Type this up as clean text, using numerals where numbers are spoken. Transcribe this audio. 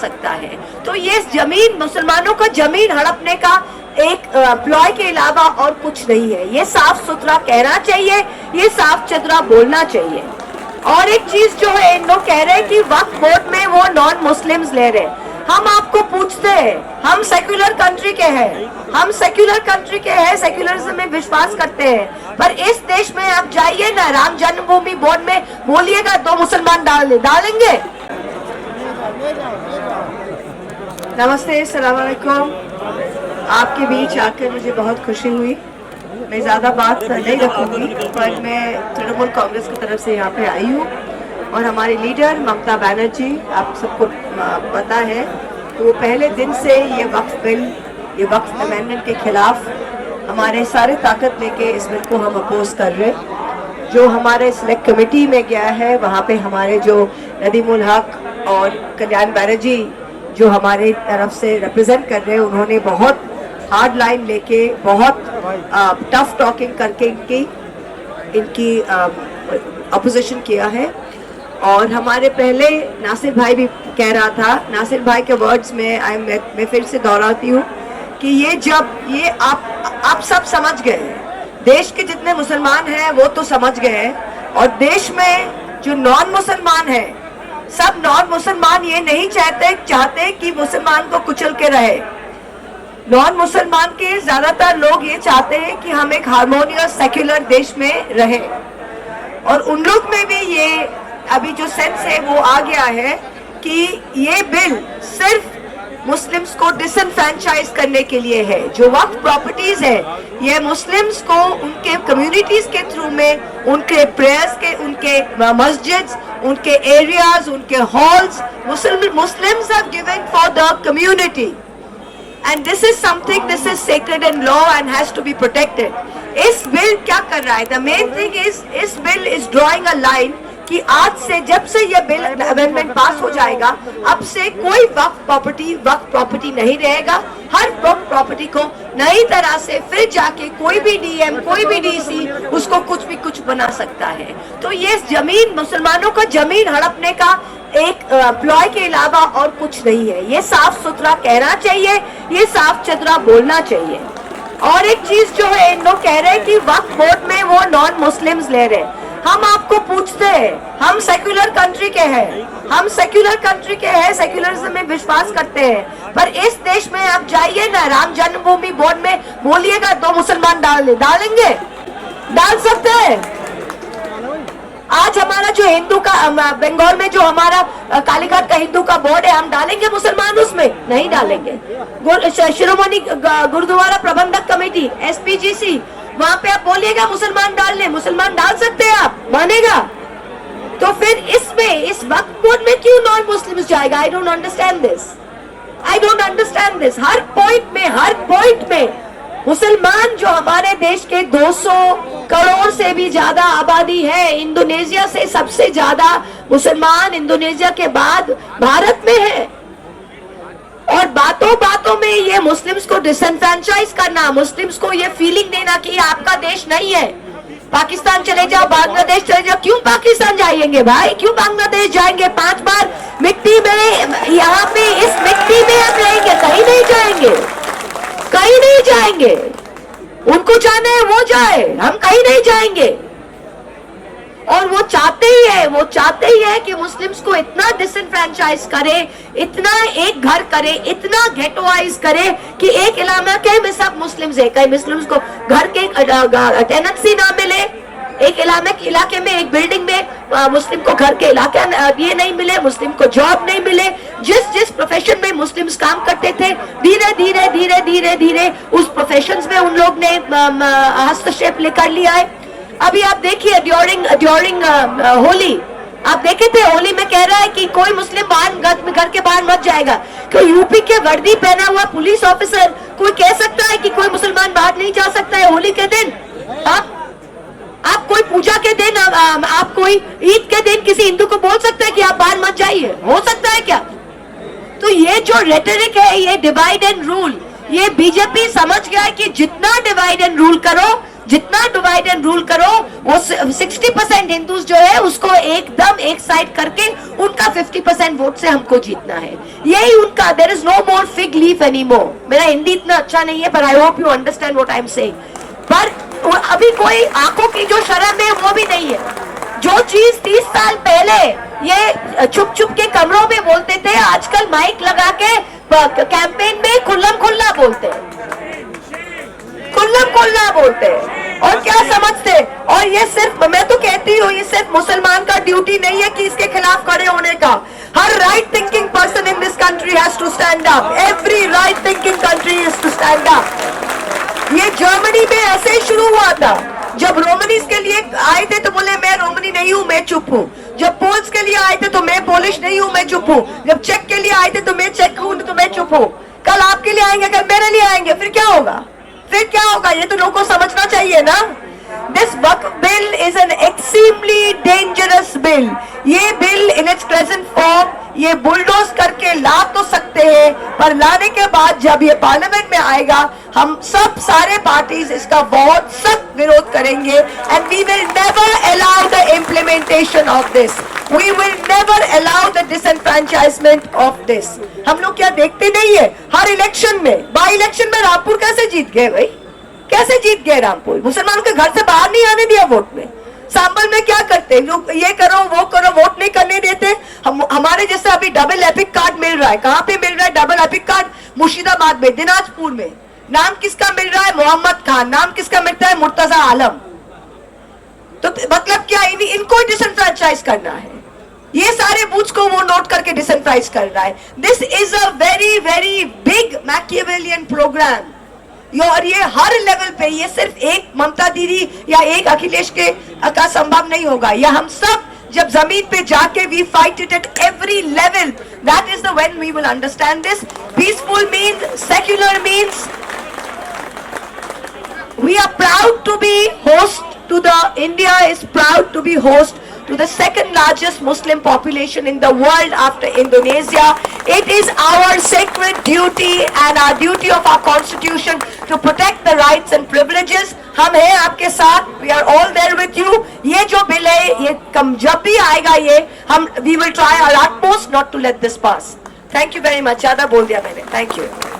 सकता है। तो ये जमीन, मुसलमानों का जमीन हड़पने का एक प्लॉय के अलावा और कुछ नहीं है। ये साफ सुथरा कहना चाहिए, ये साफ सुथरा बोलना चाहिए। और एक चीज जो है, इन लोग कह रहे हैं कि वक्फ बोर्ड में वो नॉन मुस्लिम्स ले रहे हैं। हम आपको पूछते हैं, हम सेक्युलर कंट्री के हैं, हम सेक्युलर कंट्री के हैं, सेक्युलरिज्म में विश्वास करते हैं, पर इस देश में आप जाइए ना, राम जन्मभूमि बोर्ड में बोलिएगा 2 मुसलमान डालेंगे। नमस्ते, अस्सलाम वालेकुम। आपके बीच आकर मुझे बहुत खुशी हुई। मैं ज़्यादा बात नहीं रखूंगी, पर मैं तृणमूल कांग्रेस की तरफ से यहाँ पे आई हूँ और हमारे लीडर ममता बनर्जी, आप सबको पता है, तो वो पहले दिन से ये वक्फ बिल, ये वक्फ अमेंडमेंट के खिलाफ हमारे सारे ताकत लेके इस बिल को हम अपोज कर रहे हैं। जो हमारे सिलेक्ट कमेटी में गया है, वहाँ पे हमारे जो नदीमुल हक और कल्याण बनर्जी जो हमारे तरफ से रिप्रेजेंट कर रहे हैं, उन्होंने बहुत हार्ड लाइन लेके, बहुत टफ टॉकिंग करके इनकी अपोजिशन किया है। और हमारे पहले नासिर भाई भी कह रहा था, नासिर भाई के वर्ड्स में मैं फिर से दोहराती हूँ कि ये जब ये आप सब समझ गए हैं, देश के जितने मुसलमान हैं वो तो समझ गए हैं, और देश में जो नॉन मुसलमान है, सब नॉन मुसलमान ये नहीं चाहते कि मुसलमान को कुचल के रहे। नॉन मुसलमान के ज्यादातर लोग ये चाहते हैं कि हम एक हार्मोनियस सेक्युलर देश में रहे, और उन लोग में भी ये अभी जो सेंस है वो आ गया है कि ये बिल सिर्फ मुस्लिम्स को डिसएनफ्रेंचाइज करने के लिए है। जो वक्फ प्रॉपर्टीज है, ये मुस्लिम्स को उनके कम्युनिटीज के थ्रू में, उनके प्रेयर्स के, उनके मस्जिद्स, उनके एरियाज, उनके halls, Muslims have given for the community, and this is something, this is sacred in law and has to be protected. इस बिल क्या कर रहा है? The main thing is, इस bill is drawing a line कि आज से, जब से ये बिल अमेंडमेंट पास हो जाएगा, अब से कोई वक्फ प्रॉपर्टी नहीं रहेगा। हर वक्फ प्रॉपर्टी को नई तरह से फिर जाके कोई भी डीएम, कोई भी डीसी उसको कुछ बना सकता है। तो ये जमीन, मुसलमानों का जमीन हड़पने का एक प्लॉय के अलावा और कुछ नहीं है। ये साफ सुथरा कहना चाहिए, ये साफ सुथरा बोलना चाहिए। और एक चीज जो है, इन लोग कह रहे हैं कि वक्फ बोर्ड में वो नॉन मुस्लिम्स ले रहे हैं। हम आपको पूछते हैं, हम सेक्युलर कंट्री के हैं, हम सेक्युलर कंट्री के हैं, सेक्युलरिज्म में विश्वास करते हैं, पर इस देश में आप जाइए ना, राम जन्मभूमि बोर्ड में बोलिएगा 2 मुसलमान डालेंगे, डाल सकते हैं। आज हमारा जो हिंदू का, बंगाल में जो हमारा कालीघाट का हिंदू का बोर्ड है, हम डालेंगे मुसलमान उसमें? नहीं डालेंगे। शिरोमणि गुरुद्वारा प्रबंधक कमेटी, SPGC, वहां पे आप बोलिएगा मुसलमान डालने, मुसलमान डाल सकते हैं, आप मानेगा? तो फिर इसमें, इस वक्फ बोर्ड में क्यों नॉन मुस्लिम्स जाएगा? I don't understand this, I don't understand this. Her point में मुसलमान, जो हमारे देश के 200 करोड़ से भी ज्यादा आबादी है, इंडोनेशिया से सबसे ज्यादा मुसलमान इंडोनेशिया के बाद भारत में है, और बातों में ये मुस्लिम्स को डिसएनफ्रेंचाइज करना, मुस्लिम्स को ये फीलिंग देना कि आपका देश नहीं है, पाकिस्तान चले जाओ, बांग्लादेश चले जाओ। क्यों पाकिस्तान जाएंगे भाई? क्यों बांग्लादेश जाएंगे? 5 बार मिट्टी में, यहाँ पे इस मिट्टी में हम रहेंगे, कहीं नहीं जाएंगे, कहीं नहीं जाएंगे। उनको जाना है वो जाए, हम कहीं नहीं जाएंगे। और वो चाहते ही है कि मुस्लिम्स को इतना डिसएनफ्रेंचाइज करे, इतना एक घर करे, इतना गेटोवाइज करे कि एक इलाके में सब मुस्लिम्स है, कई मुस्लिम्स को घर के टेनेंसी ना मिले, एक इलाके में, एक बिल्डिंग में मुस्लिम को घर के इलाके ये नहीं मिले, मुस्लिम को जॉब नहीं मिले। जिस प्रोफेशन में मुस्लिम्स काम करते थे, धीरे धीरे उस प्रोफेशंस में उन लोग ने हस्तक्षेप लेकर लिया है। अभी आप देखिए, ड्यूरिंग होली, आप देखे थे, होली में कह रहा है कि कोई मुस्लिम घर के बाहर मत जाएगा। क्यों यूपी के वर्दी पहना हुआ पुलिस ऑफिसर कोई कह सकता है कि कोई मुसलमान बाहर नहीं जा सकता है होली के दिन? आप कोई पूजा के दिन, आप कोई ईद के दिन किसी हिंदू को बोल सकते हैं कि आप बाहर मत जाइए? हो सकता है क्या? तो ये जो रेटरिक है, ये डिवाइड एंड रूल, ये बीजेपी समझ गया है कि जितना डिवाइड एंड रूल करो, जितना डिवाइड एंड रूल करो, वो 60% हिंदूज जो है उसको एकदम एक साइड करके उनका 50% वोट से हमको जीतना है, यही उनका। There is no more fig leaf any more. मेरा हिंदी इतना अच्छा नहीं है, पर I hope you understand what I am saying. पर अभी कोई आंखों की जो शर्म है वो भी नहीं है। जो चीज 30 साल पहले ये छुप छुप के कमरों में बोलते थे, आजकल माइक लगा के कैंपेन में खुल्लम खुल्ला बोलते हैं, खुल्लम खुल्ला बोलते हैं। और क्या समझते? और ये सिर्फ, मैं तो कहती हूँ, ये सिर्फ मुसलमान का ड्यूटी नहीं है कि इसके खिलाफ खड़े होने का। हर right thinking person in this country has to stand up. Every right thinking country is to stand up. ये जर्मनी में ऐसे ही शुरू हुआ था। जब रोमनीज के लिए आए थे तो बोले मैं रोमनी नहीं हूं, मैं चुप हूं। जब पोल्स के लिए आए थे तो मैं पोलिश नहीं हूं, मैं चुप हूं। जब चेक के लिए आए थे तो मैं चेक हूं, तो मैं चुप हूं। कल आपके लिए आएंगे, कल मेरे लिए आएंगे, फिर क्या होगा? फिर क्या होगा? ये तो लोगों को समझना चाहिए ना। This Waqf bill is an extremely dangerous bill. ये bill in its present form ये बुलडोज करके ला तो सकते हैं, पर लाने के बाद जब ये पार्लियामेंट में आएगा, हम सब सारे पार्टीज इसका बहुत सख्त विरोध करेंगे। And we will never allow the implementation of this. We will never allow the disenfranchisement of this. हम लोग क्या देखते नहीं है? हर इलेक्शन में, बाई इलेक्शन में रामपुर कैसे जीत गए भाई? कैसे जीत गए रामपुर? मुसलमानों के घर से बाहर नहीं आने दिया वोट में। सांबल में क्या करते हैं लोग? ये करो वो करो, वोट नहीं करने देते। हमारे जैसे अभी डबल एपिक कार्ड मिल रहा है। कहां पे मिल रहा है डबल एपिक कार्ड? मुर्शिदाबाद में, दिनाजपुर में। नाम किसका मिल रहा है? मोहम्मद खान। नाम किसका मिलता है? मुर्तजा आलम। तो मतलब क्या? इनको डिसएनफ्रेंचाइज करना है। ये सारे बूथ्स को वो नोट करके डिसएनफ्रेंचाइज कर रहा है। This is a very very big Machiavellian program. और ये हर लेवल पे, ये सिर्फ एक ममता दीदी या एक अखिलेश के का संभव नहीं होगा। ये हम सब जब जमीन पे जाके we fight it at every level, that is the when we will understand this. Peaceful means, secular means, we are proud to be host to the, India is proud to be host to the second largest Muslim population in the world after Indonesia. It is our sacred duty and our duty of our constitution to protect the rights and privileges. हम हैं आपके साथ, we are all there with you. ये जो bill है, ये जब भी आएगा ये हम we will try our utmost not to let this pass. Thank you very much. ज़्यादा बोल दिया मैंने. Thank you.